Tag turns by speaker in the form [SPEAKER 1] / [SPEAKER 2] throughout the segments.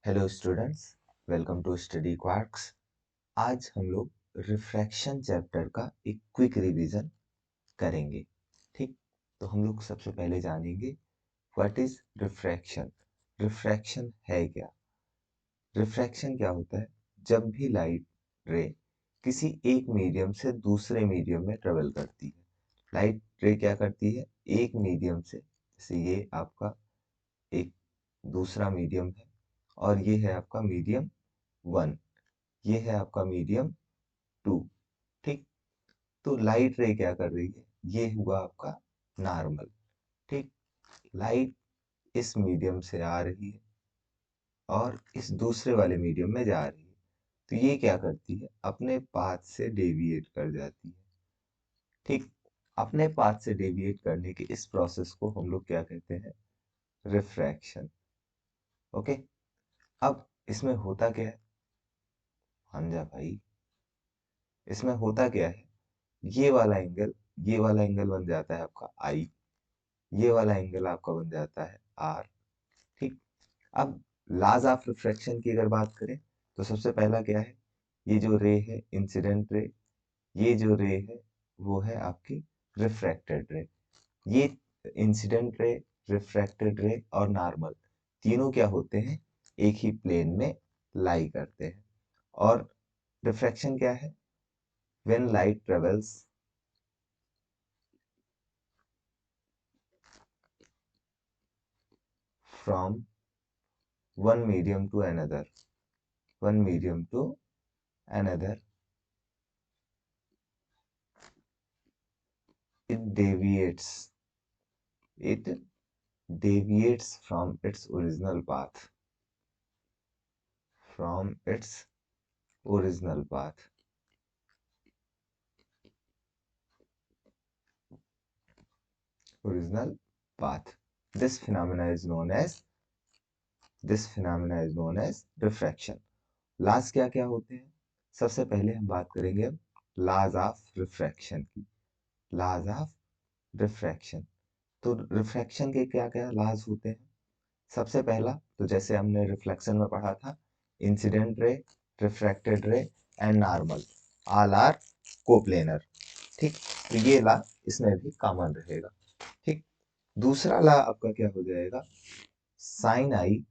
[SPEAKER 1] Hello students, welcome to study quarks. आज हम लोग रिफ्रैक्शन चैप्टर का एक क्विक रिवीजन करेंगे। ठीक, तो हम लोग सबसे पहले जानेंगे व्हाट इज रिफ्रैक्शन। रिफ्रैक्शन है क्या? रिफ्रैक्शन क्या होता है? जब भी लाइट रे किसी एक मीडियम से दूसरे मीडियम में ट्रेवल करती है। लाइट रे क्या करती है? एक मीडियम से, जैसे ये आपका एक दूसरा मीडियम है और ये है आपका मीडियम 1, ये है आपका मीडियम 2। ठीक, तो लाइट रे क्या कर रही है? ये हुआ आपका नॉर्मल। ठीक, लाइट इस मीडियम से आ रही है और इस दूसरे वाले मीडियम में जा रही है, तो ये क्या करती है? अपने पाथ से डेविएट कर जाती है। ठीक, अपने पाथ से डेविएट करने के इस प्रोसेस को हम लोग क्या कहते हैं? रिफ्रैक्शन। ओके, अब इसमें होता क्या है? हाँ जा भाई, इसमें होता क्या है? ये वाला एंगल बन जाता है आपका आई, ये वाला एंगल आपका बन जाता है आर। ठीक, अब लॉज ऑफ रिफ्रैक्शन की अगर बात करें तो सबसे पहला क्या है? ये जो रे है इंसिडेंट रे, ये जो रे है वो है आपकी रिफ्रैक्टेड रे। ये इंसिडेंट रे, रिफ्रैक्टेड रे और नॉर्मल तीनों क्या होते हैं? एक ही प्लेन में लाई करते हैं। और रिफ्रैक्शन क्या है? When light travels from one medium to another, one medium to another, it deviates, it deviates from its original path, from its original path. Original path. This phenomena is known as refraction. Laws क्या क्या होते हैं? सबसे पहले हम बात करेंगे laws of refraction की। laws of refraction, तो रिफ्रैक्शन के क्या क्या laws होते हैं? सबसे पहला तो जैसे हमने रिफ्लेक्शन में पढ़ा था, incident ray, refracted ray and normal all are coplanar. ठीक, तो ये ला इसमें भी कॉमन रहेगा। ठीक, दूसरा ला आपका क्या हो जाएगा? Sine i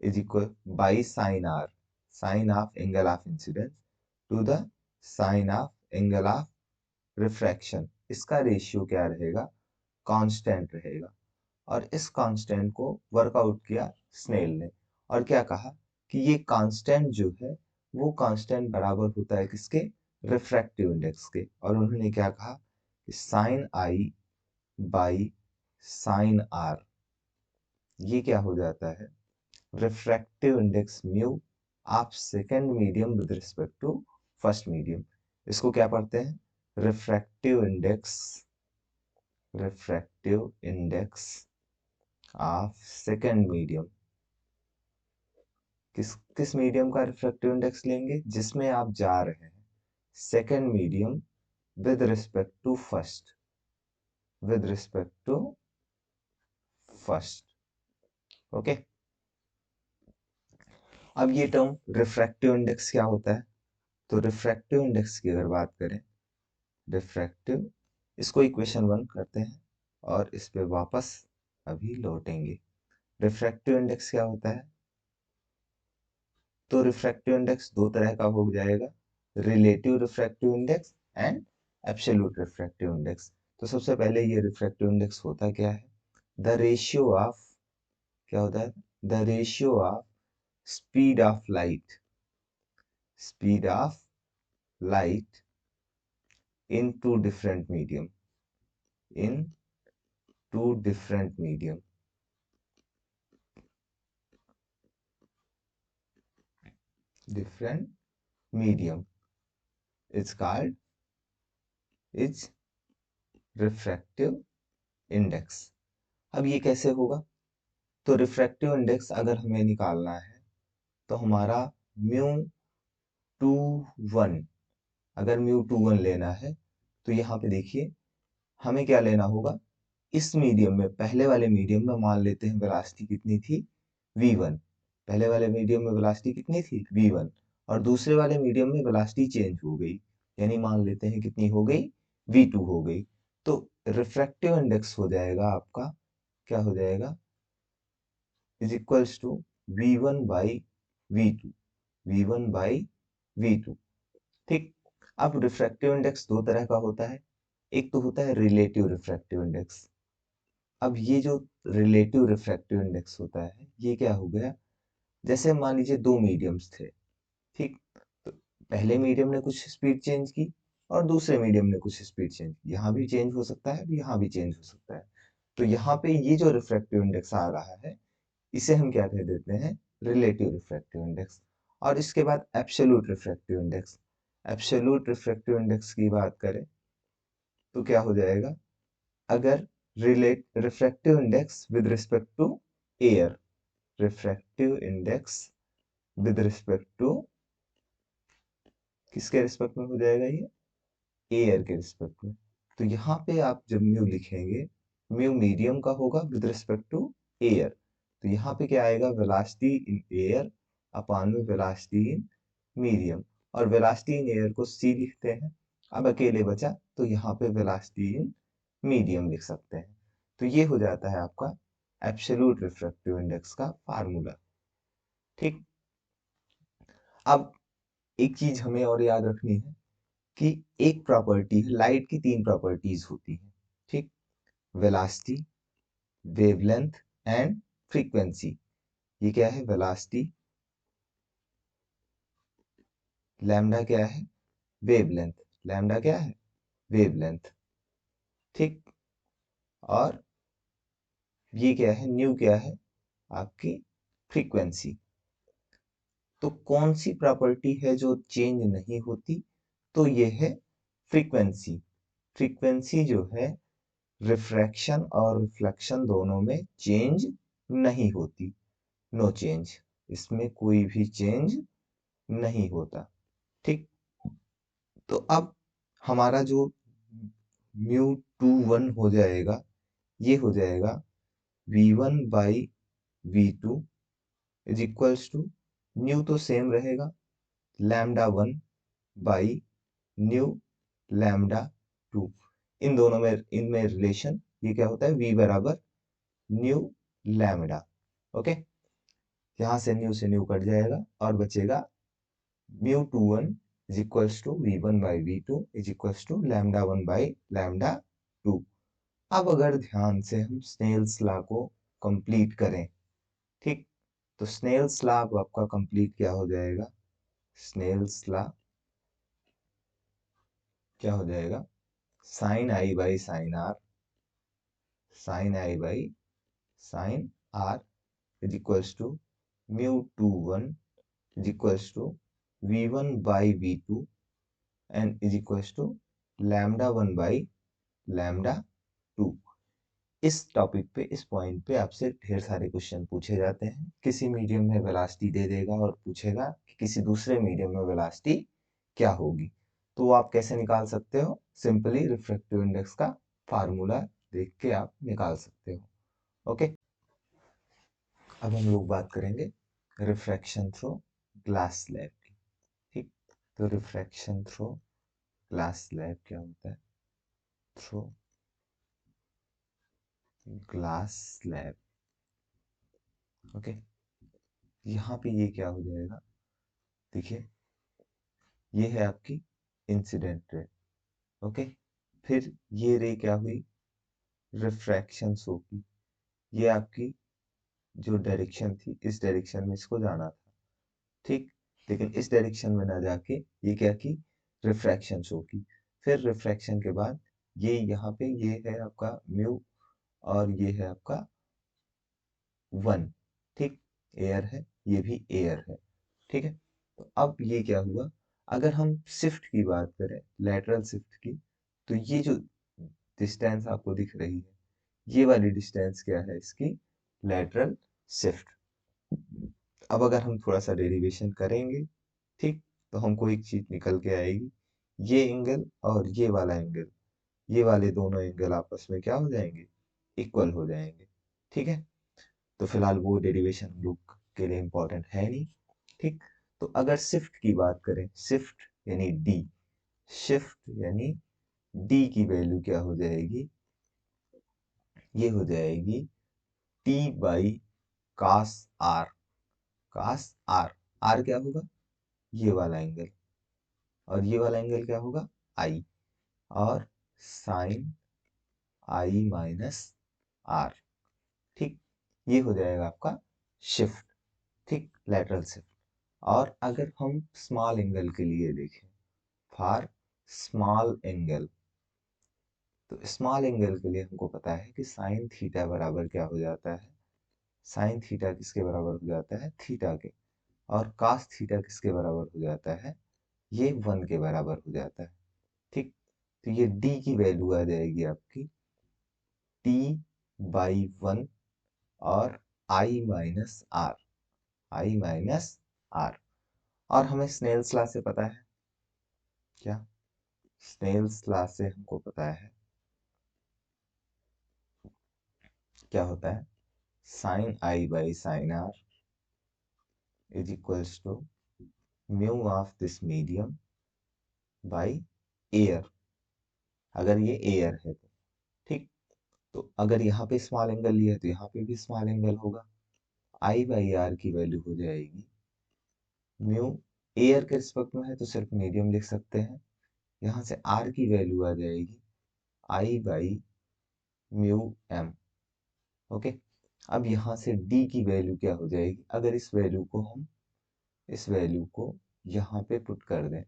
[SPEAKER 1] is equal by sine r, sine of angle of incidence to the sine of angle of refraction. इसका रेशियो क्या रहेगा? कांस्टेंट रहेगा। और इस कांस्टेंट को वर्कआउट किया स्नेल ने और क्या कहा कि ये कांस्टेंट जो है वो कांस्टेंट बराबर होता है किसके? रिफ्रैक्टिव इंडेक्स के। और उन्होंने क्या कहा कि sine i by sine r, ये क्या हो जाता है? Refractive index mu of second medium with respect to first medium. इसको क्या पढ़ते हैं? Refractive index, refractive index of second medium. किस मीडियम का रिफ्रैक्टिव इंडेक्स लेंगे? जिसमें आप जा रहे हैं, second medium with respect to first, with respect to first. Okay, अब ये टर्म रिफ्रैक्टिव इंडेक्स क्या होता है? तो रिफ्रैक्टिव इंडेक्स की अगर बात करें, रिफ्रैक्टिव, इसको इक्वेशन 1 करते हैं और इस पे वापस अभी लौटेंगे। रिफ्रैक्टिव इंडेक्स क्या होता है? तो रिफ्रैक्टिव इंडेक्स दो तरह का हो जाएगा, relative refractive index and absolute refractive index. तो सबसे पहले ये रिफ्रैक्टिव इंडेक्स होता क्या है? द रेशियो ऑफ, क्या होता है? The ratio of speed of light, speed of light in two different medium, in two different medium, different medium is called is refractive index। अब ये कैसे होगा? तो रिफ्रैक्टिव इंडेक्स अगर हमें निकालना है तो हमारा म्यू टू वन, अगर म्यू टू वन लेना है तो यहाँ पे देखिए हमें क्या लेना होगा? इस मीडियम में, पहले वाले मीडियम में मान लेते हैं वेलोसिटी कितनी थी? v1। पहले वाले मीडियम में वेलोसिटी कितनी थी v1 और दूसरे वाले मीडियम में वेलोसिटी चेंज हो गई, यानी मान लेते हैं कितनी हो गई v2 हो गई। तो रिफ्रैक्टिव इंडेक्स हो जाएगा आपका, क्या हो जाएगा, is equals to v1 by v2, v1 by v2। ठीक। अब रिफ्रैक्टिव इंडेक्स दो तरह का होता है, एक तो होता है रिलेटिव रिफ्रैक्टिव इंडेक्स। अब ये जो रिलेटिव रिफ्रैक्टिव इंडेक्स होता है ये क्या हो गया, जैसे मान लीजिए दो मीडियम्स थे, ठीक, तो पहले मीडियम ने कुछ स्पीड चेंज की और दूसरे मीडियम ने कुछ स्पीड चेंज की, यहाँ भी चेंज हो सकता है, यहाँ भी चेंज हो सकता है। तो यहाँ पे ये जो रिफ्रैक्टिव इंडेक्स आ रहा है इसे हम क्या कह देते हैं, रिलेटिव रिफ्रैक्टिव इंडेक्स। और इसके बाद absolute refractive index. Absolute refractive index की बात करें तो क्या हो जाएगा, अगर relate refractive index with respect to air, refractive index with respect to, किसके रिस्पेक्ट में हो जाएगा ये, एयर के रिस्पेक्ट में। तो यहाँ पे आप जब म्यू लिखेंगे, म्यू मीडियम का होगा विद रिस्पेक्ट टू एयर, तो यहाँ पे क्या आएगा, वेलोसिटी इन एयर अपान में वेलोसिटी इन मीडियम, और वेलोसिटी इन एयर को c लिखते हैं। अब अकेले बचा तो यहाँ पे वेलोसिटी इन मीडियम लिख सकते हैं। तो ये हो जाता है आपका एब्सोल्यूट रिफ्रैक्टिव इंडेक्स का फार्मूला। ठीक। अब एक चीज हमें और याद रखनी है कि एक प्रॉपर्टी है, लाइट की तीन प्रॉपर्टीज होती हैं, ठीक, वेलोसिटी, वेवलेंथ एंड फ्रीक्वेंसी। ये क्या है, वेलोसिटी, लैम्डा क्या है, वेवलेंथ, लैम्डा क्या है, वेवलेंथ, ठीक, और ये क्या है, न्यू क्या है, आपकी फ्रीक्वेंसी। तो कौन सी प्रॉपर्टी है जो चेंज नहीं होती, तो ये है फ्रीक्वेंसी। फ्रीक्वेंसी जो है रिफ्रैक्शन और रिफ्लेक्शन दोनों में चेंज नहीं होती, नो चेंज, इसमें कोई भी चेंज नहीं होता। ठीक। तो अब हमारा जो म्यू टू वन हो जाएगा, ये हो जाएगा v1 by v2 is equals to, nu तो सेम रहेगा, lambda one by nu lambda two. इन दोनों में, इनमें रिलेशन ये क्या होता है, v बराबर न्यू लैम्डा। ओके, यहाँ से न्यू कट जाएगा और बचेगा mu two one is equals to v one by v two is equals to lambda one by lambda two. अब अगर ध्यान से हम स्नेल्स लॉ को कंप्लीट करें, ठीक, तो स्नेल्स लॉ अब आपका कंप्लीट क्या हो जाएगा, स्नेल्स लॉ क्या हो जाएगा, sine i by sine r, sine i by sine r is equals to mu two one is equals to v one by v two and is equals to lambda one by lambda two. इस topic पे, इस point पे आपसे ढेर सारे question पूछे जाते हैं। किसी मीडियम में वेलोसिटी दे देगा और पूछेगा कि किसी दूसरे मीडियम में वेलोसिटी क्या होगी, तो आप कैसे निकाल सकते हो, सिंपली रिफ्रैक्टिव इंडेक्स का फार्मूला देख के आप निकाल सकते हो। ओके, अब हम लोग बात करेंगे रिफ्रैक्शन थ्रू ग्लास स्लैब की। ठीक, तो रिफ्रैक्शन थ्रू ग्लास स्लैब क्या होता है, थ्रू ग्लास स्लैब। ओके, यहाँ पे ये क्या हो जाएगा, देखिए ये है आपकी इंसिडेंट रे। ओके, फिर ये रे क्या हुई, रिफ्रैक्शन शो की, ये आपकी जो डायरेक्शन थी इस डायरेक्शन में इसको जाना था, ठीक, लेकिन इस डायरेक्शन में ना जाके ये क्या की, रिफ्रैक्शन शो की। फिर रिफ्रैक्शन के बाद ये यहाँ पे ये है आपका म्यू और ये है आपका वन, ठीक, एयर है, ये भी एयर है, ठीक है। तो अब ये क्या हुआ, अगर हम शिफ्ट की बात करें, लेटरल शिफ्ट की, तो ये जो डिस्टेंस आपको दिख रही है, ये वाली डिस्टेंस क्या है इसकी, लेटरल शिफ्ट। अब अगर हम थोड़ा सा डेरिवेशन करेंगे, ठीक, तो हमको एक चीज निकल के आएगी, ये एंगल और ये वाला एंगल, ये वाले दोनों एंगल आपस में क्या हो जाएंगे, इक्वल हो जाएंगे, ठीक है। तो फिलहाल वो डेरिवेशन हम लोग के लिए इम्पोर्टेंट है नहीं। ठीक, तो अगर शिफ्ट की बात करें, शिफ्ट यानी डी, शिफ्ट यानी डी की वैल्यू क्या हो जाएगी, ये हो जाएगी t by cos r. Cos r, r क्या होगा, ये वाला एंगल, और ये वाला एंगल क्या होगा, आई, और साइन आई माइनस आर। ठीक, ये हो जाएगा आपका शिफ्ट। ठीक, लेटरल शिफ्ट। और अगर हम स्मॉल एंगल के लिए देखें, फॉर स्मॉल एंगल, तो स्मॉल एंगल के लिए हमको पता है कि साइन थीटा बराबर क्या हो जाता है, साइन थीटा किसके बराबर हो जाता है, थीटा के, और कास थीटा किसके बराबर हो जाता है, ये 1 के बराबर हो जाता है। ठीक, तो ये डी की वैल्यू आ जाएगी आपकी टी बाई 1 और I minus R, I minus R. और हमें स्नेल्स लॉ से पता है, क्या स्नेल्स लॉ से हमको पता है क्या होता है, sine i by sine r is equals to mu of this medium by air, अगर ये एयर है तो। ठीक, तो अगर यहाँ पे स्मॉल एंगल लिया है तो यहाँ पे भी स्मॉल एंगल होगा। आई बाई आर की वैल्यू हो जाएगी म्यू, एयर के रिस्पेक्ट में है तो सिर्फ मीडियम लिख सकते हैं, यहाँ से आर की वैल्यू आ जाएगी आई बाई म्यू एम। ओके, अब यहाँ से डी की वैल्यू क्या हो जाएगी, अगर इस वैल्यू को हम, इस वैल्यू को यहाँ पे पुट कर दें,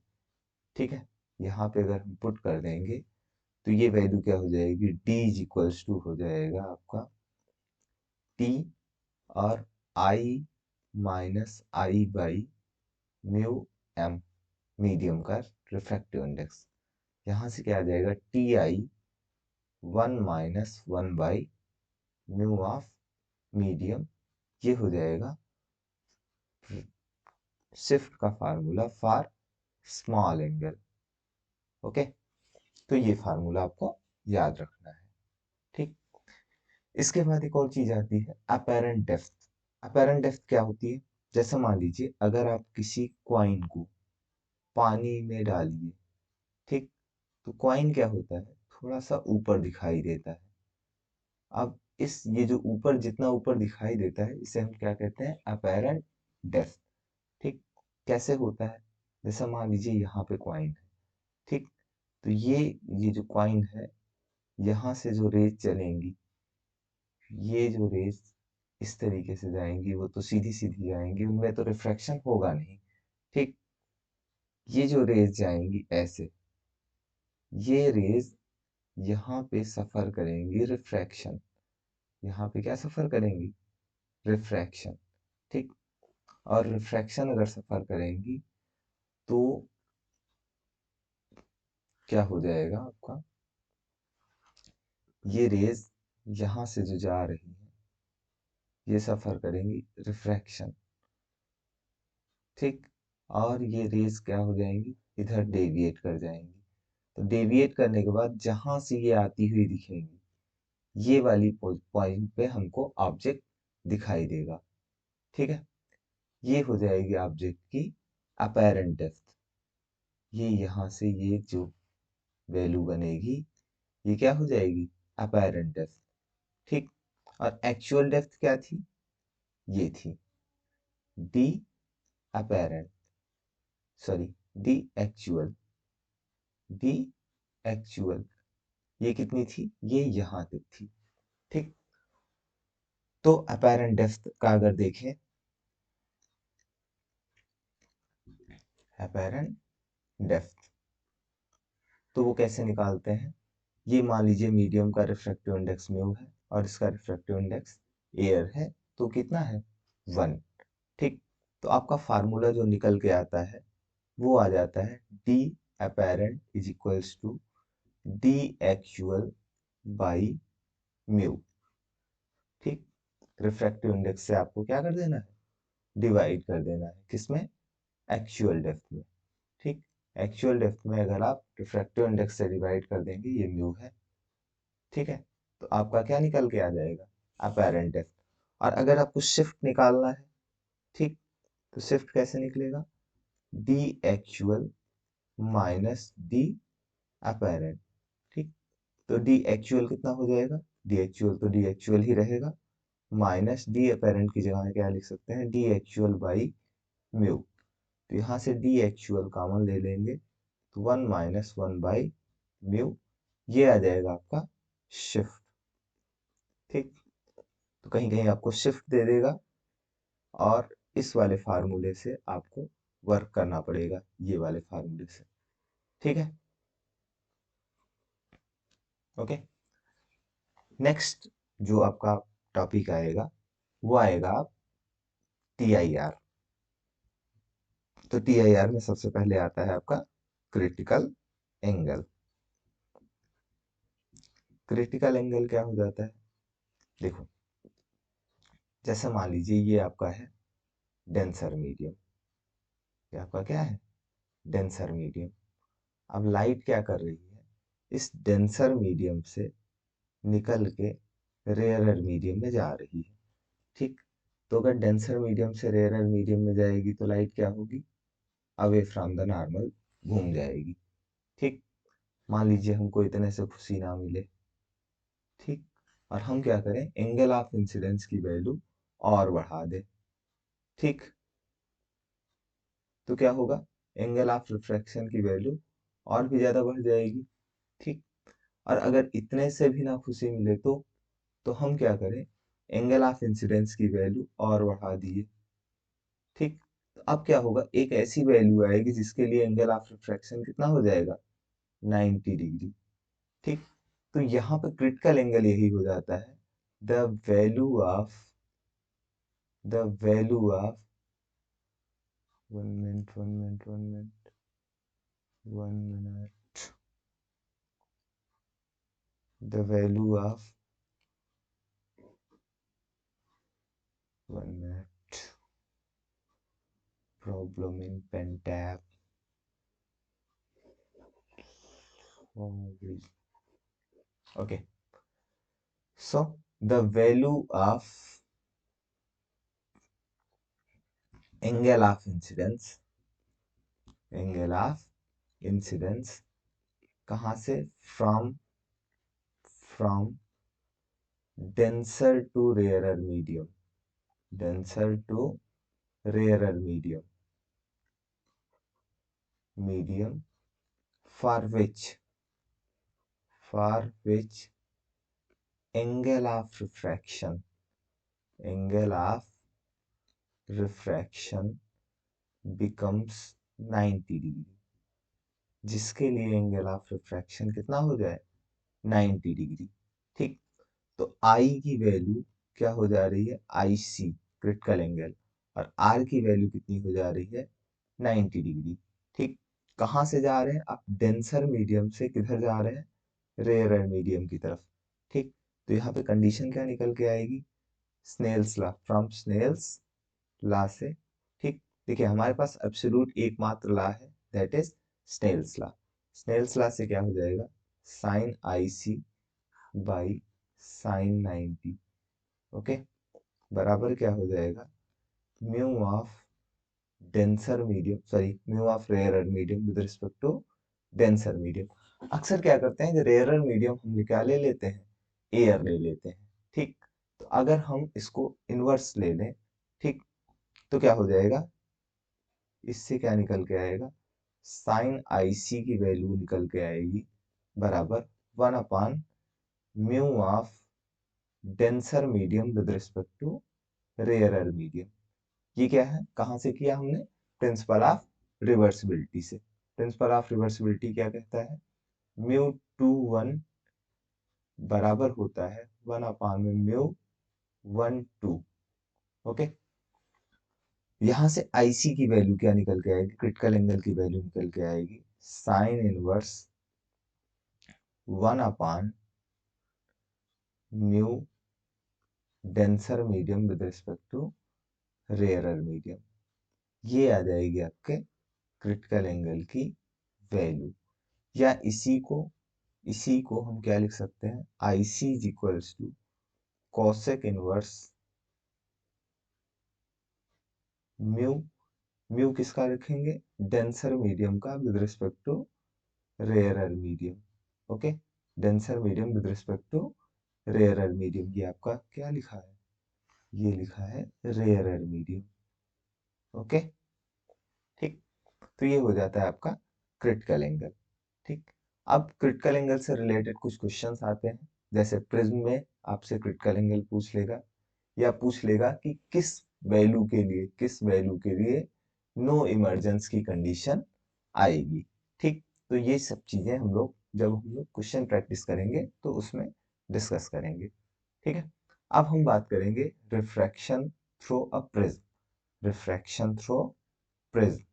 [SPEAKER 1] ठीक है, यहाँ पे अगर हम पुट कर देंगे तो ये वैल्यू क्या हो जाएगी, डी इज इक्वल्स टू हो जाएगा आपका टी और I minus I by mu M, medium का रिफ्रैक्टिव इंडेक्स। यहाँ से क्या आ जाएगा, T I 1 minus 1 by mu of medium, ये हो जाएगा शिफ्ट का formula for small angle. Okay, तो ये फार्मूला आपको याद रखना है। ठीक, इसके बाद एक और चीज आती है अपैरेंट डेप्थ। अपैरेंट डेप्थ क्या होती है, जैसे मान लीजिए अगर आप किसी कॉइन को पानी में डालिए, ठीक, तो कॉइन क्या होता है, थोड़ा सा ऊपर दिखाई देता है। अब इस, ये जो ऊपर, जितना ऊपर दिखाई देता है, इसे हम क्या कहते हैं, अपैरेंट डेप्थ। ठीक, कैसे होता है, जैसे मान लीजिए यहाँ पे कॉइन है, ठीक, तो ये जो कॉइन है, यहाँ से जो रेज चलेंगी, ये जो रेज इस तरीके से जाएंगी, वो तो सीधी सीधी जाएंगी, उनमें तो रिफ्रैक्शन होगा नहीं। ठीक, ये जो रेज जाएंगी ऐसे, ये रेज यहाँ पे सफर करेंगी रिफ्रैक्शन, यहाँ पे क्या सफर करेंगी, रिफ्रैक्शन। ठीक, और रिफ्रैक्शन अगर सफर करेंगी तो क्या हो जाएगा आपका, ये रेज यहाँ से जो जा रही है, ये सफर करेंगी रिफ्रैक्शन। ठीक, और ये रेज क्या हो जाएंगी, इधर डेविएट कर जाएंगी। तो डेविएट करने के बाद जहां से ये आती हुई दिखेंगी, ये वाली पॉइंट पे हमको ऑब्जेक्ट दिखाई देगा। ठीक है, ये हो जाएगी ऑब्जेक्ट की अपैरेंट डेप्थ। ये यहाँ से ये जो वैल्यू बनेगी, ये क्या हो जाएगी, अपैरेंट डेप्थ। ठीक, और एक्चुअल डेप्थ क्या थी, ये थी D apparent, sorry D actual, D actual, ये कितनी थी, ये यहाँ तक थी। ठीक, तो अपैरेंट डेप्थ का अगर देखें, अपैरेंट डेप्थ तो वो कैसे निकालते हैं, ये मान लीजिए मीडियम का रिफ्रैक्टिव इंडेक्स म्यू है और इसका रिफ्रैक्टिव इंडेक्स एयर है, तो कितना है, 1। ठीक, तो आपका फार्मूला जो निकल के आता है वो आ जाता है D apparent is equals to D actual by mu. ठीक, रिफ्रैक्टिव इंडेक्स से आपको क्या कर देना है, डिवाइड कर देना है, किसमें, एक्चुअल डेप्थ में। ठीक, एक्चुअल डेप्थ में अगर आप रिफ्रैक्टिव इंडेक्स से डिवाइड कर देंगे, ये म्यू है। ठीक है, तो आपका क्या निकल के आ जाएगा, अपैरेंट डेप्थ। और अगर आपको शिफ्ट निकालना है, ठीक, तो शिफ्ट कैसे निकलेगा, D actual minus D apparent. ठीक, तो डी एक्चुअल कितना हो जाएगा, डी एक्चुअल तो डी एक्चुअल ही रहेगा, माइनस डी अपेरेंट की जगह क्या लिख सकते हैं, डी एक्चुअल बाई म्यू। तो यहाँ से डी एक्चुअल कॉमन ले लेंगे, तो 1 - 1 बाई म्यू, ये आ जाएगा आपका शिफ्ट। ठीक, तो कहीं कहीं आपको शिफ्ट दे देगा और इस वाले फार्मूले से आपको वर्क करना पड़ेगा, ये वाले फार्मूले से। ठीक है, ओके। नेक्स्ट जो आपका टॉपिक आएगा वो आएगा टी आई आर। तो टी आई आर में सबसे पहले आता है आपका क्रिटिकल एंगल। क्रिटिकल एंगल क्या हो जाता है, देखो जैसे मान लीजिए ये आपका है डेंसर मीडियम, ये आपका क्या है, डेंसर मीडियम। अब लाइट क्या कर रही है, इस डेंसर मीडियम से निकल के रेयरर मीडियम में जा रही है। ठीक, तो अगर डेंसर मीडियम से रेयरर मीडियम में जाएगी तो लाइट क्या होगी, अवे फ्रॉम द नॉर्मल घूम जाएगी। ठीक, मान लीजिए हमको इतने से खुशी ना मिले, ठीक, और हम क्या करें, एंगल ऑफ इंसिडेंस की वैल्यू और बढ़ा दें। ठीक, तो क्या होगा, एंगल ऑफ रिफ्रैक्शन की वैल्यू और भी ज्यादा बढ़ जाएगी। ठीक, और अगर इतने से भी ना खुशी मिले तो हम क्या करें, एंगल ऑफ इंसिडेंस की वैल्यू और बढ़ा दिए। ठीक, तो अब क्या होगा, एक ऐसी वैल्यू आएगी जिसके लिए एंगल ऑफ रिफ्रैक्शन कितना हो जाएगा, 90 डिग्री। ठीक, तो यहाँ पे क्रिटिकल एंगल यही हो जाता है, the value of the value of 1 minute 1 minute 1 minute 1 minute, the value of 1 minute, problem in पेंटैप। Okay, so the value of angle of incidence कहाँ से, from denser to rarer medium, denser to rarer medium for which angle of refraction becomes 90 degree, जिसके लिए angle of refraction कितना हो जाए, 90 degree. ठीक, तो आई की वैल्यू क्या हो जा रही है, आई सी क्रिटिकल एंगल, और आर की वैल्यू कितनी हो जा रही है, 90 डिग्री। ठीक, कहाँ से जा रहे हैं आप, डेंसर मीडियम से किधर जा रहे हैं, रेयरर मीडियम की तरफ। ठीक, तो यहाँ पे कंडीशन क्या निकल के आएगी, Snell's law, from Snell's law से। ठीक, देखिए हमारे पास एब्सोल्यूट एकमात्र लॉ है, that is Snell's law. Snell's law से क्या हो जाएगा, sine I C by sine 90, okay, बराबर क्या हो जाएगा, mu of denser medium, sorry mu of rarer medium with respect to denser medium. अक्सर क्या करते हैं, जो रेयरर मीडियम हम क्या ले लेते हैं, एयर ले लेते हैं। ठीक, तो अगर हम इसको इनवर्स ले लें, ठीक, तो क्या हो जाएगा, इससे क्या निकल के आएगा, साइन आई सी की वैल्यू निकल के आएगी बराबर 1/म्यू of denser medium with respect to rarer medium. ये क्या है, कहाँ से किया हमने, प्रिंसिपल ऑफ रिवर्सिबिलिटी से। प्रिंसिपल ऑफ रिवर्सिबिलिटी क्या कहता है, म्यू 2 1 बराबर होता है 1/म्यू 1 2। ओके, यहां से आईसी की वैल्यू क्या निकल के आएगी, क्रिटिकल एंगल की वैल्यू निकल के आएगी साइन इनवर्स 1/म्यू denser medium with respect to rarer medium. ये आ जाएगी आपके क्रिटिकल एंगल की वैल्यू। या इसी को हम क्या लिख सकते हैं, I C is equals to cosec inverse mu mu किसका रखेंगे, डेंसर मीडियम का with respect to rarer medium. Okay, denser medium with respect to rarer medium, ये आपका क्या लिखा है, ये लिखा है रेयरर मीडियम। ओके, ठीक, तो ये हो जाता है आपका क्रिटिकल एंगल। ठीक, अब क्रिटिकल एंगल से रिलेटेड कुछ क्वेश्चंस आते हैं, जैसे प्रिज्म में आपसे क्रिटिकल एंगल पूछ लेगा, या पूछ लेगा कि किस वैल्यू के लिए नो इमरजेंस की कंडीशन आएगी। ठीक, तो ये सब चीजें जब हम लोग क्वेश्चन प्रैक्टिस करेंगे तो उसमें डिस्कस करेंगे। ठीक है, अब हम बात करेंगे refraction through a prism. Refraction through prism,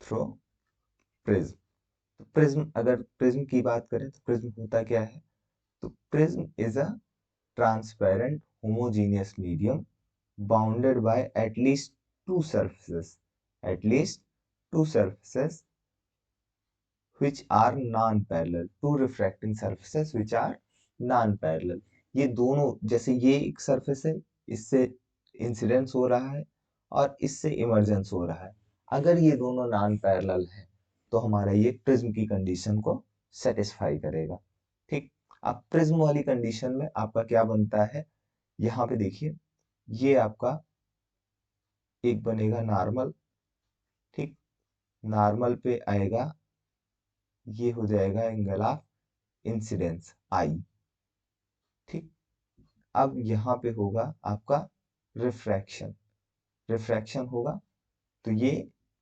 [SPEAKER 1] through prism. Prism, अगर प्रिज्म की बात करें तो प्रिज्म होता क्या है, तो prism is a transparent homogeneous medium bounded by at least to surfaces, at least two surfaces which are non-parallel, two refracting surfaces which are non-parallel। ये दोनों, जैसे ये एक सरफेस है, इससे इंसिडेंस हो रहा है और इससे इमर्जेंस हो रहा है, अगर ये दोनों नॉन पैरेलल है तो हमारा ये प्रिज्म की कंडीशन को सेटिस्फाई करेगा। ठीक, अब प्रिज्म वाली कंडीशन में आपका क्या बनता है, यहाँ पे देखिए, ये आपका एक बनेगा नॉर्मल। ठीक, नॉर्मल पे आएगा, ये हो जाएगा एंगल ऑफ इंसिडेंस आई। ठीक, अब यहाँ पे होगा आपका रिफ्रैक्शन। रिफ्रैक्शन होगा तो ये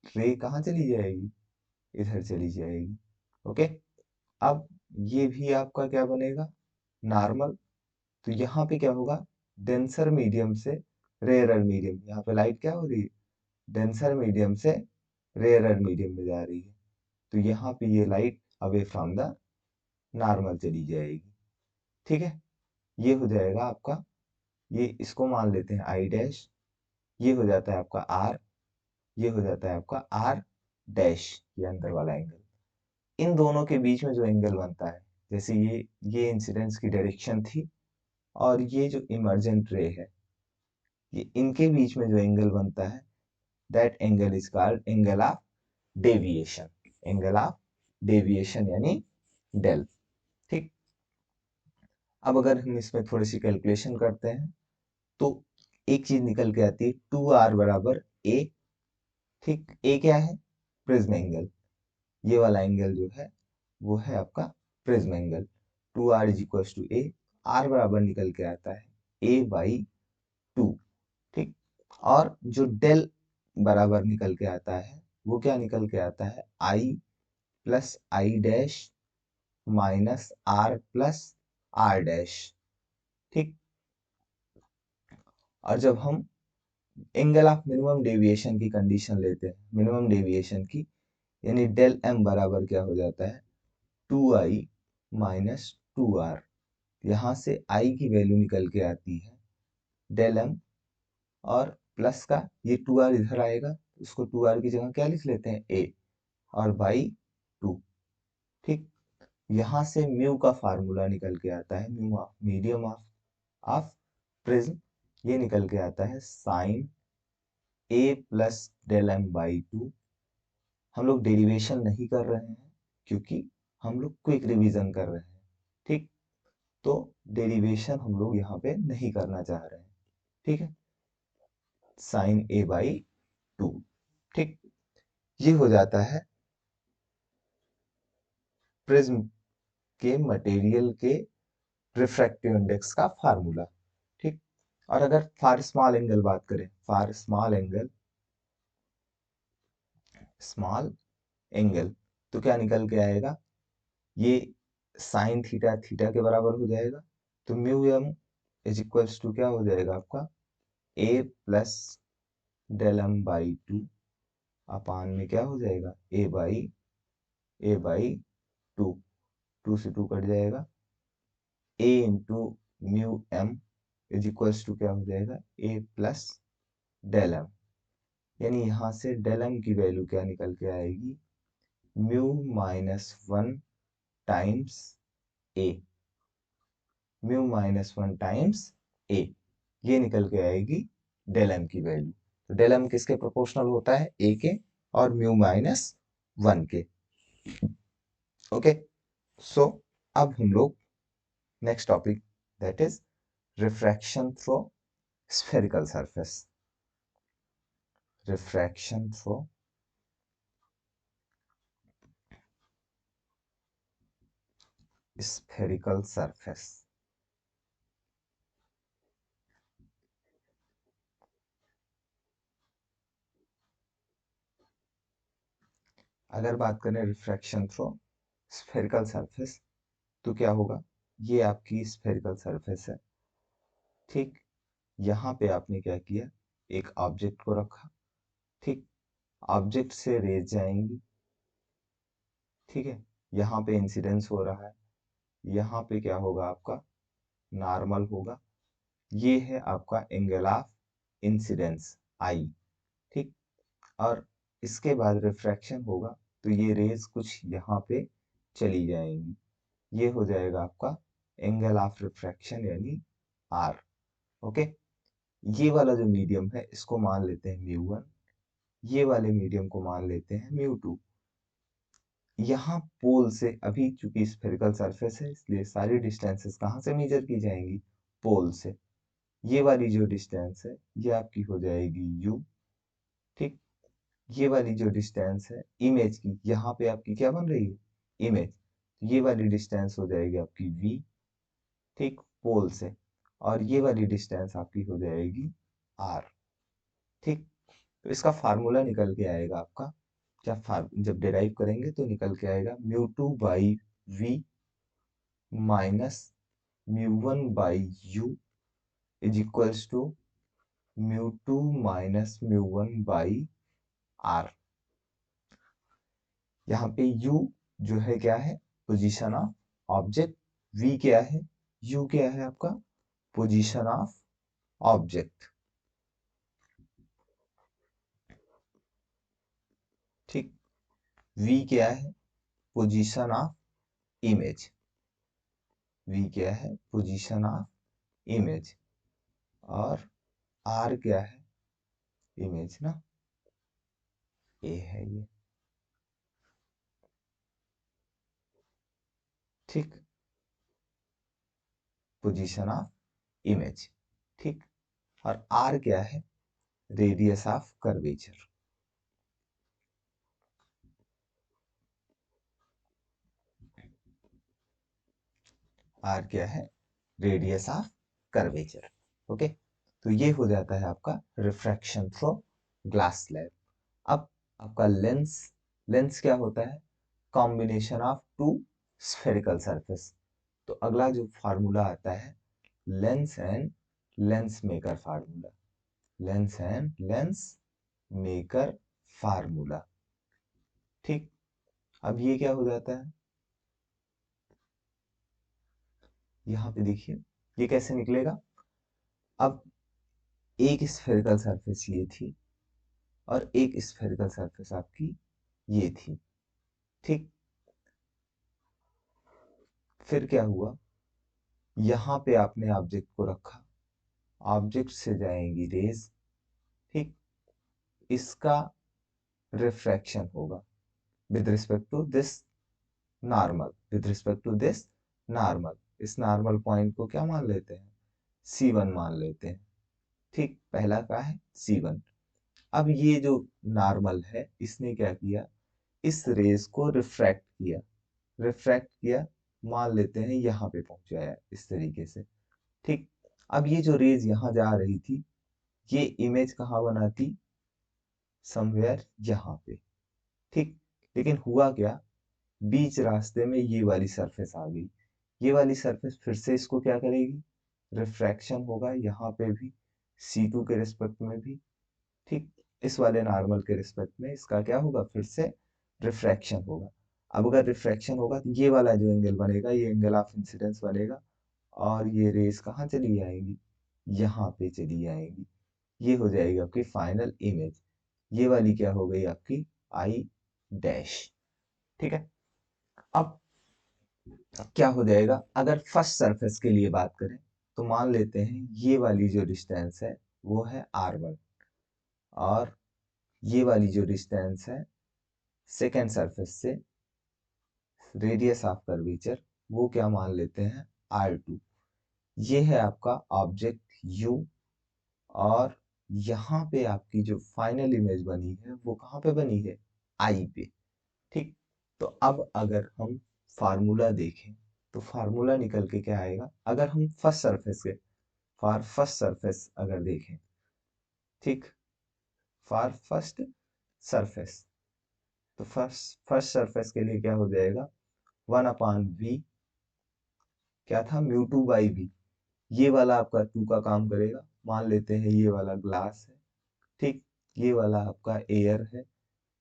[SPEAKER 1] रे कहाँ चली जाएगी, इधर चली जाएगी। ओके, अब ये भी आपका क्या बनेगा, नॉर्मल। तो यहाँ पे क्या होगा, डेंसर मीडियम से रेयरर मीडियम, यहाँ पे लाइट क्या हो रही है, डेंसर मीडियम से रेयरर मीडियम में जा रही है, तो यहाँ पे ये light away from the normal चली जाएगी। ठीक है, ये हो जाएगा आपका, ये इसको मान लेते हैं आई डैश, ये हो जाता है आपका आर, ये हो जाता है आपका आर डैश, ये अंदर वाला एंगल। इन दोनों के बीच में जो एंगल बनता है, जैसे ये इंसिडेंस की डायरेक्शन थी और ये जो इमर्जेंट रे है, ये इनके बीच में जो एंगल बनता है, that angle is called angle of deviation. Angle of deviation यानी डेल। ठीक, अब अगर हम इसमें थोड़ी सी कैलकुलेशन करते हैं तो एक चीज निकल के आती है, 2r बराबर ए। ठीक, ए क्या है, प्रिज्म एंगल, ये वाला एंगल जो है वो है आपका prism angle. 2r is equal to A, R बराबर निकल के आता है ए बाई 2। ठीक, और जो डेल बराबर निकल के आता है वो क्या निकल के आता है, I plus I dash minus R plus R dash. ठीक, और जब हम एंगल ऑफ मिनिमम डेविएशन की कंडीशन लेते हैं, मिनिमम डेविएशन की, यानी डेल एम बराबर क्या हो जाता है, 2i माइनस 2r। यहाँ से i की वैल्यू निकल के आती है डेल एम, और प्लस का ये 2r इधर आएगा, उसको 2r की जगह क्या लिख लेते हैं, a, और बाई 2। ठीक, यहाँ से म्यू का फार्मूला निकल के आता है, mu of medium of prism, ये निकल के आता है sine a plus del M by 2। हम लोग डेरिवेशन नहीं कर रहे हैं क्योंकि हम लोग क्विक रिवीजन कर रहे हैं। ठीक, तो डेरिवेशन हम लोग यहाँ पे नहीं करना चाह रहे हैं। ठीक है, साइन ए बाई 2। ठीक, ये हो जाता है प्रिज्म के मटेरियल के रिफ्रैक्टिव इंडेक्स का फार्मूला। ठीक, और अगर फॉर स्मॉल एंगल बात करें, फॉर स्मॉल एंगल, तो क्या निकल के आएगा, ये साइन थीटा थीटा के बराबर हो जाएगा, तो mu M is equals to क्या हो जाएगा आपका, A plus del M by 2 upon में क्या हो जाएगा, ए बाई 2, 2 से 2 कट जाएगा, A into mu M is equals to क्या हो जाएगा, ए प्लस डेल एम, यानी यहाँ से डेल एम की वैल्यू क्या निकल के आएगी, म्यू माइनस 1 टाइम्स ए, म्यू माइनस 1 टाइम्स ए, ये निकल के आएगी डेल एम की वैल्यू। तो डेल एम किसके प्रोपोर्शनल होता है, ए के और म्यू माइनस 1 के। ओके, सो अब हम लोग next topic that is refraction through spherical surface. Refraction through spherical surface. अगर बात करें रिफ्रैक्शन थ्रू स्फेरिकल सरफेस, तो क्या होगा, ये आपकी स्फेरिकल सरफेस है, ठीक। यहाँ पे आपने क्या किया, एक ऑब्जेक्ट को रखा, ठीक। ऑब्जेक्ट से रेज जाएंगी, ठीक है। यहाँ पे इंसिडेंस हो रहा है, यहाँ पे क्या होगा आपका, नॉर्मल होगा। ये है आपका एंगल ऑफ इंसिडेंस आई, ठीक। और इसके बाद रिफ्रैक्शन होगा, तो ये रेज कुछ यहाँ पे चली जाएंगी, ये हो जाएगा आपका एंगल ऑफ रिफ्रैक्शन यानी आर। ओके, ये वाला जो मीडियम है इसको मान लेते हैं म्यू वन, ये वाले मीडियम को मान लेते हैं म्यू टू। यहाँ पोल से, अभी चूंकि स्फेरिकल सरफेस है इसलिए सारी डिस्टेंसेस कहाँ से मेजर की जाएंगी, पोल से। ये वाली जो डिस्टेंस है ये आपकी हो जाएगी यू, ठीक। ये वाली जो डिस्टेंस है इमेज की, यहाँ पे आपकी क्या बन रही है, इमेज, ये वाली डिस्टेंस हो जाएगी आपकी v, ठीक, पोल से। और ये वाली डिस्टेंस आपकी हो जाएगी r, ठीक। तो इसका फार्मूला निकल के आएगा आपका, जब डिराइव करेंगे तो निकल के आएगा mu two by V minus mu one by U is equals to mu two minus mu one by R. यहाँ पे u जो है क्या है, पोजीशन ऑफ ऑब्जेक्ट, v क्या है, u क्या है आपका पोजीशन ऑफ ऑब्जेक्ट, ठीक। v क्या है, पोजीशन ऑफ इमेज, v क्या है पोजीशन ऑफ इमेज, और r क्या है, इमेज ना, a है ये, ठीक, पोजीशन ऑफ इमेज, ठीक। और r क्या है, रेडियस ऑफ कर्वेचर, r क्या है, रेडियस ऑफ कर्वेचर। ओके, तो ये हो जाता है आपका रिफ्रैक्शन थ्रू ग्लास स्लैब। अब आपका लेंस, लेंस क्या होता है, combination of two spherical surface. तो अगला जो फार्मूला आता है lens and lens maker formula, lens and lens maker formula, ठीक। अब ये क्या हो जाता है, यहाँ पे देखिए ये कैसे निकलेगा। अब एक स्फेरिकल सरफेस ये थी और एक स्फेरिकल सरफेस आपकी ये थी, ठीक। फिर क्या हुआ, यहाँ पे आपने ऑब्जेक्ट को रखा, ऑब्जेक्ट से जाएंगी रेज, ठीक। इसका रिफ्रैक्शन होगा with respect to this normal, with respect to this normal. इस नॉर्मल पॉइंट को क्या मान लेते हैं, C1 मान लेते हैं, ठीक। पहला का है C1। अब ये जो नॉर्मल है इसने क्या किया, इस रेस को रिफ्रैक्ट किया, रिफ्रैक्ट किया, मान लेते हैं यहाँ पे पहुंचाया इस तरीके से, ठीक। अब ये जो रेज यहाँ जा रही थी ये इमेज कहाँ बनाती, समवेयर यहाँ पे, ठीक। लेकिन हुआ क्या, बीच रास्ते में ये वाली सरफेस आ गई, ये वाली सरफेस फिर से इसको क्या करेगी, रिफ्रैक्शन होगा यहाँ पे भी, C2 के रिस्पेक्ट में भी, ठीक। इस वाले नॉर्मल के रिस्पेक्ट में इसका क्या होगा, फिर से रिफ्रैक्शन होगा। अब अगर रिफ्रैक्शन होगा तो ये वाला जो एंगल बनेगा ये एंगल ऑफ इंसिडेंस बनेगा, और ये रेस कहाँ चली जाएंगी, यहाँ पे चली जाएंगी, ये हो जाएगी आपकी फाइनल इमेज। ये वाली क्या हो गई आपकी आई डैश, ठीक है। अब क्या हो जाएगा, अगर फर्स्ट सरफेस के लिए बात करें तो मान लेते हैं ये वाली जो डिस्टेंस है वो है R1 और ये वाली जो डिस्टेंस है सेकेंड सरफेस से रेडियस ऑफ कर्वेचर वो क्या मान लेते हैं R2। ये है आपका ऑब्जेक्ट U और यहाँ पे आपकी जो फाइनल इमेज बनी है वो कहाँ पे बनी है आई पे। ठीक, तो अब अगर हम फार्मूला देखें तो फार्मूला निकल के क्या आएगा, अगर हम फर्स्ट सरफेस के फॉर फर्स्ट सरफेस अगर देखें, ठीक, फॉर फर्स्ट सरफेस, तो फर्स्ट सरफेस के लिए क्या हो जाएगा 1/v, क्या था μ2/v। ये वाला आपका 2 का काम करेगा, मान लेते हैं ये वाला ग्लास है, ठीक, ये वाला आपका एयर है,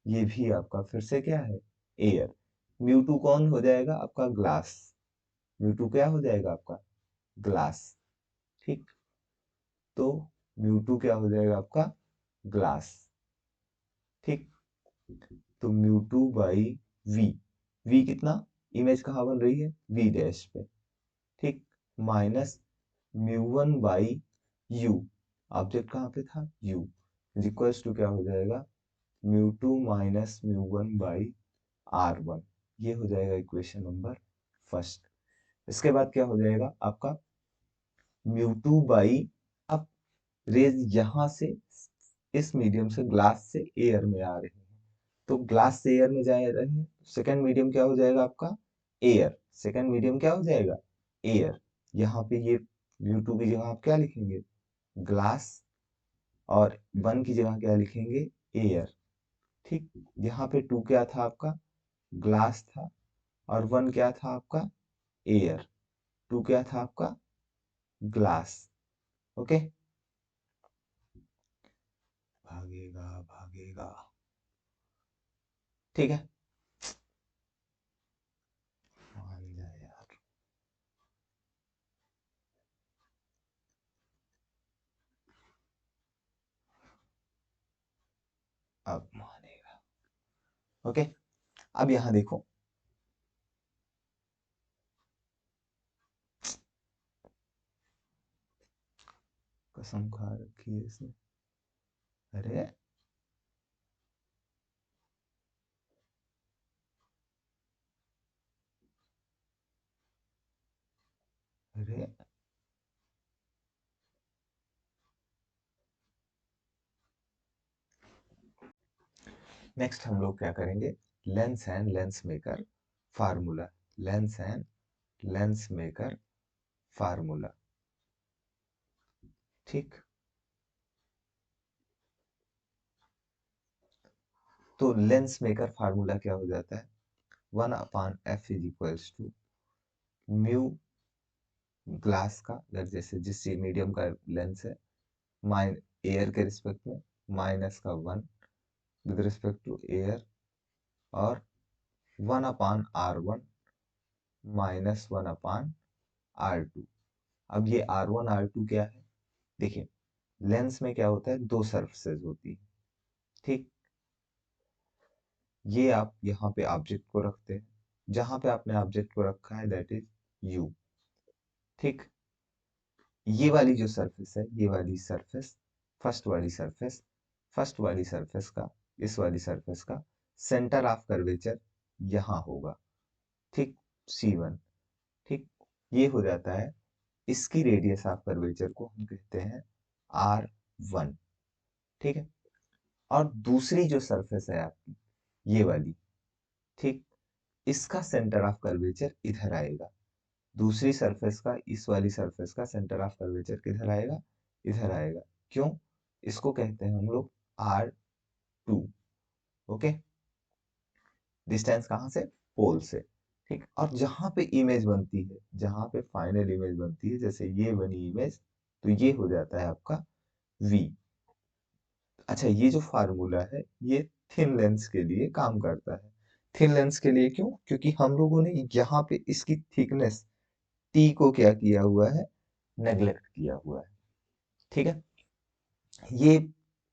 [SPEAKER 1] ये भी आपका फिर से क्या है एयर। μ2 कौन हो जाएगा आपका ग्लास, μ2 क्या हो जाएगा आपका ग्लास। ठीक, तो μ2 क्या हो जाएगा आपका ग्लास। ठीक, तो μ2/v, v कितना, इमेज कहाँ बन रही है v डैश पे। ठीक, माइनस μ1/u, ऑब्जेक्ट कहाँ पे था u, इज इक्वल्स टू क्या हो जाएगा μ2 माइनस μ1/r1। ये हो जाएगा इक्वेशन नंबर फर्स्ट। इसके बाद क्या हो जाएगा आपका μ2/, अब रेज यहां से इस मीडियम से ग्लास से एयर में आ रही है, तो ग्लास से एयर में जा रही है, सेकेंड मीडियम क्या हो जाएगा आपका एयर, सेकेंड मीडियम क्या हो जाएगा एयर। यहाँ पे ये μ2 की जगह आप क्या लिखेंगे ग्लास और 1 की जगह क्या लिखेंगे एयर। ठीक, यहाँ पे 2 क्या था आपका ग्लास था और 1 क्या था आपका एयर, 2 क्या था आपका ग्लास। ओके, भागेगा भागेगा, ठीक है, मान जा यार, अब मानेगा। ओके, अब यहां देखो, कसम खा रखी है इसने, अरे अरे, नेक्स्ट हम लोग क्या करेंगे, lens and lens maker formula, lens and lens maker formula. ठीक, तो लेंस मेकर फार्मूला क्या हो जाता है 1/f is equals to mu glass का, अगर जैसे जिस मीडियम का लेंस है, माइन एयर के रिस्पेक्ट में माइनस का 1 विद रिस्पेक्ट टू एयर, और 1/r1 माइनस 1/r2। अब ये r1 r2 क्या है, देखिए लेंस में क्या होता है दो सरफेसेस होती है। ठीक, ये आप यहाँ पे ऑब्जेक्ट को रखते हैं, जहां पे आपने ऑब्जेक्ट को रखा है दैट इज यू। ठीक, ये वाली जो सरफेस है, ये वाली सरफेस, फर्स्ट वाली सरफेस, फर्स्ट वाली सरफेस का, इस वाली सरफेस का सेंटर ऑफ कर्वेचर यहाँ होगा। ठीक, C1। ठीक, ये हो जाता है, इसकी रेडियस ऑफ कर्वेचर को हम कहते हैं R1। ठीक है, और दूसरी जो सरफेस है आपकी ये वाली, ठीक, इसका सेंटर ऑफ कर्वेचर इधर आएगा, दूसरी सरफेस का, इस वाली सरफेस का सेंटर ऑफ कर्वेचर किधर आएगा इधर आएगा। क्यों, इसको कहते हैं हम लोग R2। ओके, डिस्टेंस कहाँ से पोल से। ठीक, और जहां पे इमेज बनती है, जहां पे फाइनल इमेज बनती है, जैसे ये बनी इमेज, तो ये हो जाता है आपका V। अच्छा, ये जो फार्मूला है ये थिन लेंस के लिए काम करता है। थिन लेंस के लिए क्यों, क्योंकि हम लोगों ने यहाँ पे इसकी थिकनेस T को क्या किया हुआ है नेग्लेक्ट किया हुआ है। ठीक है, ये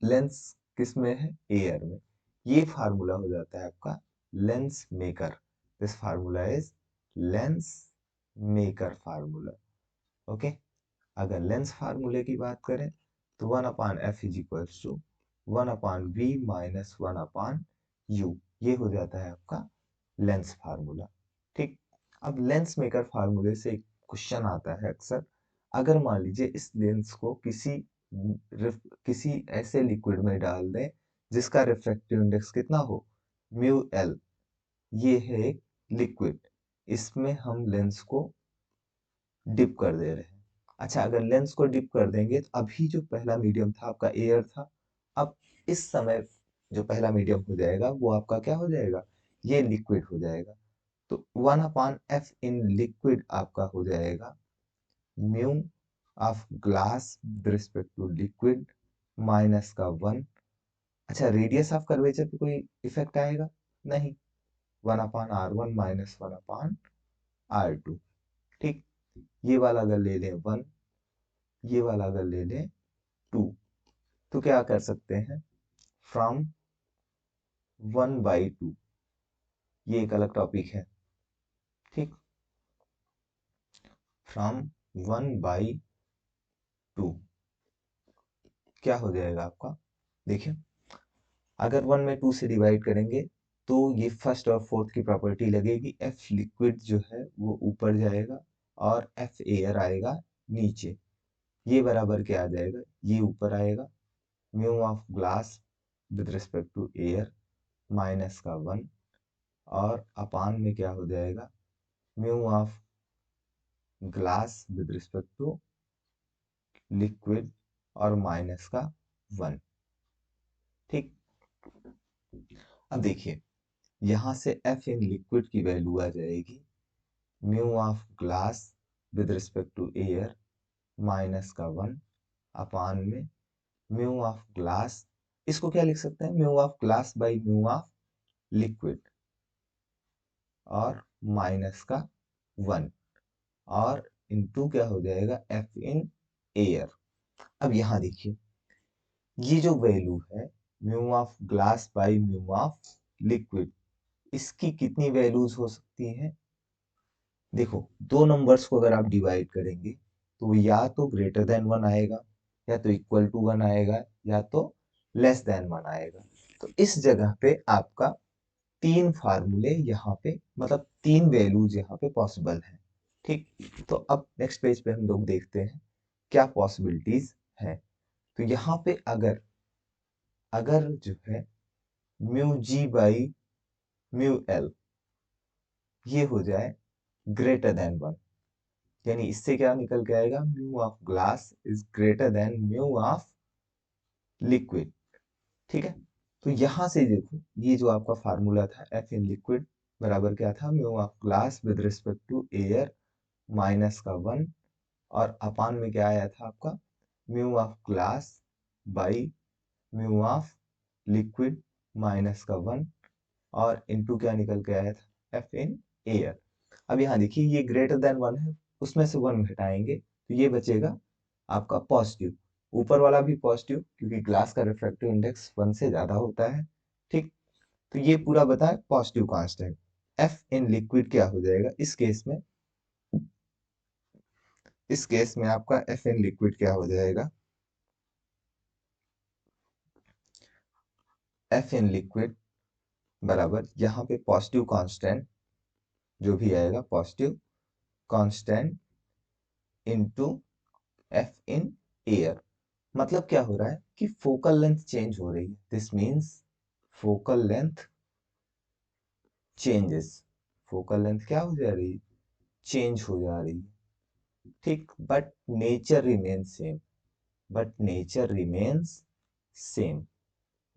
[SPEAKER 1] लेंस किस में है एयर में, ये फार्मूला हो जाता है आपका lens maker. This formula is lens maker formula. Okay, अगर लेंस फार्मूले की बात करें तो 1/f is equals to 1/v minus 1/u, ये हो जाता है आपका लेंस फार्मूला। ठीक, अब लेंस मेकर फार्मूले से एक क्वेश्चन आता है अक्सर, अगर मान लीजिए इस लेंस को किसी ऐसे लिक्विड में डाल दें जिसका रिफ्रैक्टिव इंडेक्स कितना हो, म्यू एल, ये है एक लिक्विड, इसमें हम लेंस को डिप कर दे रहे हैं। अच्छा, अगर लेंस को डिप कर देंगे तो अभी जो पहला मीडियम था आपका एयर था, अब इस समय जो पहला मीडियम हो जाएगा वो आपका क्या हो जाएगा, ये लिक्विड हो जाएगा। तो 1/f इन लिक्विड आपका हो जाएगा mu of glass with respect to liquid minus का 1। अच्छा, रेडियस ऑफ कर्वेचर पे कोई इफेक्ट आएगा नहीं, 1/r1 माइनस 1/r2। ठीक, ये वाला अगर ले लें 1, ये वाला अगर ले लें 2, तो क्या कर सकते हैं, फ्रॉम 1/2, ये एक अलग टॉपिक है। ठीक, फ्रॉम 1/2 क्या हो जाएगा आपका, देखिए अगर 1 में 2 से डिवाइड करेंगे तो ये फर्स्ट और फोर्थ की प्रॉपर्टी लगेगी, एफ लिक्विड जो है वो ऊपर जाएगा और एफ एयर आएगा नीचे, ये बराबर क्या आ जाएगा, ये ऊपर आएगा mu of glass with respect to air minus का 1, और अपान में क्या हो जाएगा, mu of glass with respect to liquid और माइनस का 1। ठीक, अब देखिए यहां से एफ इन लिक्विड की वैल्यू आ जाएगी mu of glass with respect to air minus का 1 अपान में म्यू ऑफ ग्लास, इसको क्या लिख सकते हैं, mu of glass by mu of liquid और माइनस का 1, और इनटू क्या हो जाएगा, एफ इन एयर। अब यहां देखिए ये जो वैल्यू है mu of glass by mu of liquid, इसकी कितनी वैल्यूज हो सकती हैं, देखो दो नंबर्स को अगर आप डिवाइड करेंगे तो या तो ग्रेटर देन 1 आएगा, या तो इक्वल टू 1 आएगा, या तो लेस देन 1 आएगा। तो इस जगह पे आपका तीन फार्मूले यहाँ पे, मतलब तीन वैल्यूज यहाँ पे पॉसिबल हैं। ठीक, तो अब नेक्स्ट पेज पे हम लोग देखते हैं क्या पॉसिबिलिटीज है। तो यहाँ पे अगर अगर जो है mu G by mu L ये हो जाए ग्रेटर देन 1, यानी इससे क्या निकल के आएगा, mu of glass is greater than mu of liquid. ठीक है, तो यहां से देखो ये जो आपका फार्मूला था एफ इन लिक्विड बराबर क्या था, mu of glass with respect to air minus का 1, और अपान में क्या आया था आपका, mu of glass by mu of liquid minus का 1, और इनटू क्या निकल के आया था, एफ इन एयर। अब यहाँ देखिए ये ग्रेटर देन 1 है, उसमें से 1 घटाएंगे तो ये बचेगा आपका पॉजिटिव, ऊपर वाला भी पॉजिटिव क्योंकि ग्लास का रिफ्रैक्टिव इंडेक्स 1 से ज्यादा होता है। ठीक, तो ये पूरा बताए positive constant, F in liquid क्या हो जाएगा इस केस में आपका एफ इन लिक्विड क्या हो जाएगा, एफ इन लिक्विड बराबर यहाँ पे पॉजिटिव कांस्टेंट जो भी आएगा positive constant into F in air. मतलब क्या हो रहा है कि फोकल लेंथ चेंज हो रही है, this means focal length changes, focal length क्या हो जा रही है, चेंज हो जा रही है। ठीक, but nature remains same, but nature remains same,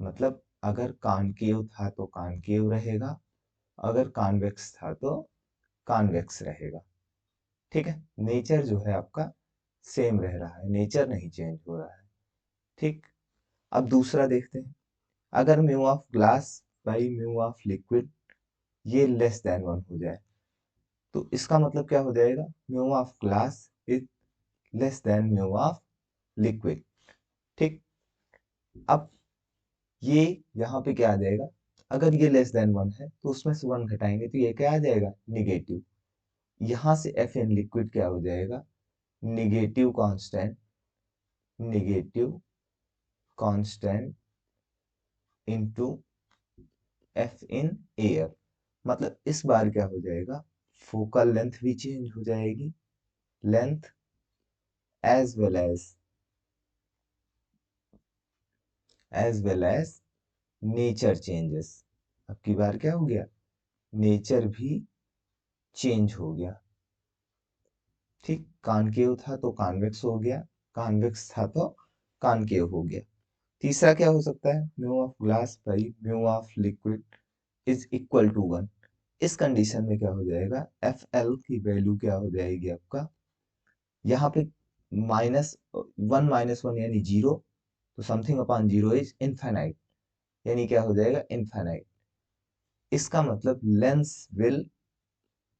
[SPEAKER 1] मतलब अगर कॉनकेव था तो कॉनकेव रहेगा, अगर कॉन्वेक्स था तो कॉन्वेक्स रहेगा। ठीक है, नेचर जो है आपका सेम रह रहा है, नेचर नहीं चेंज हो रहा है। ठीक, अब दूसरा देखते हैं, अगर mu of glass by mu of liquid ये लेस देन 1 हो जाए तो इसका मतलब क्या हो जाएगा, mu of glass is less than mu of liquid. ठीक, अब ये यहाँ पे क्या आ जाएगा, अगर ये लेस देन 1 है तो उसमें से 1 घटाएंगे तो ये क्या आ जाएगा, निगेटिव। यहाँ से एफ इन लिक्विड क्या हो जाएगा, negative constant into F in air. मतलब इस बार क्या हो जाएगा, फोकल लेंथ भी चेंज हो जाएगी, length as well as nature changes. अब की बार क्या हो गया, नेचर भी चेंज हो गया। ठीक, कॉनकेव था तो कॉन्वेक्स हो गया, कॉन्वेक्स था तो कॉनकेव हो गया। तीसरा क्या हो सकता है, mu of glass by mu of liquid is equal to 1। इस कंडीशन में क्या हो जाएगा, एफ एल की वैल्यू क्या हो जाएगी आपका, यहाँ पे -1 यानी जीरो, तो something upon zero is infinite, यानी क्या हो जाएगा, इनफाइनाइट। इसका मतलब lens will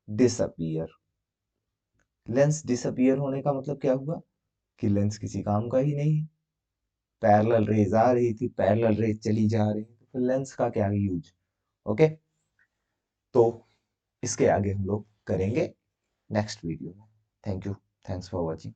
[SPEAKER 1] disappear. Lens disappear होने का मतलब क्या हुआ कि लेंस किसी काम का ही नहीं है। पैरेलल रेज आ रही थी, पैरेलल रेज चली जा रही, तो फिर लेंस का क्या यूज। ओके, तो इसके आगे हम लोग करेंगे नेक्स्ट वीडियो में। Thank you, thanks for watching.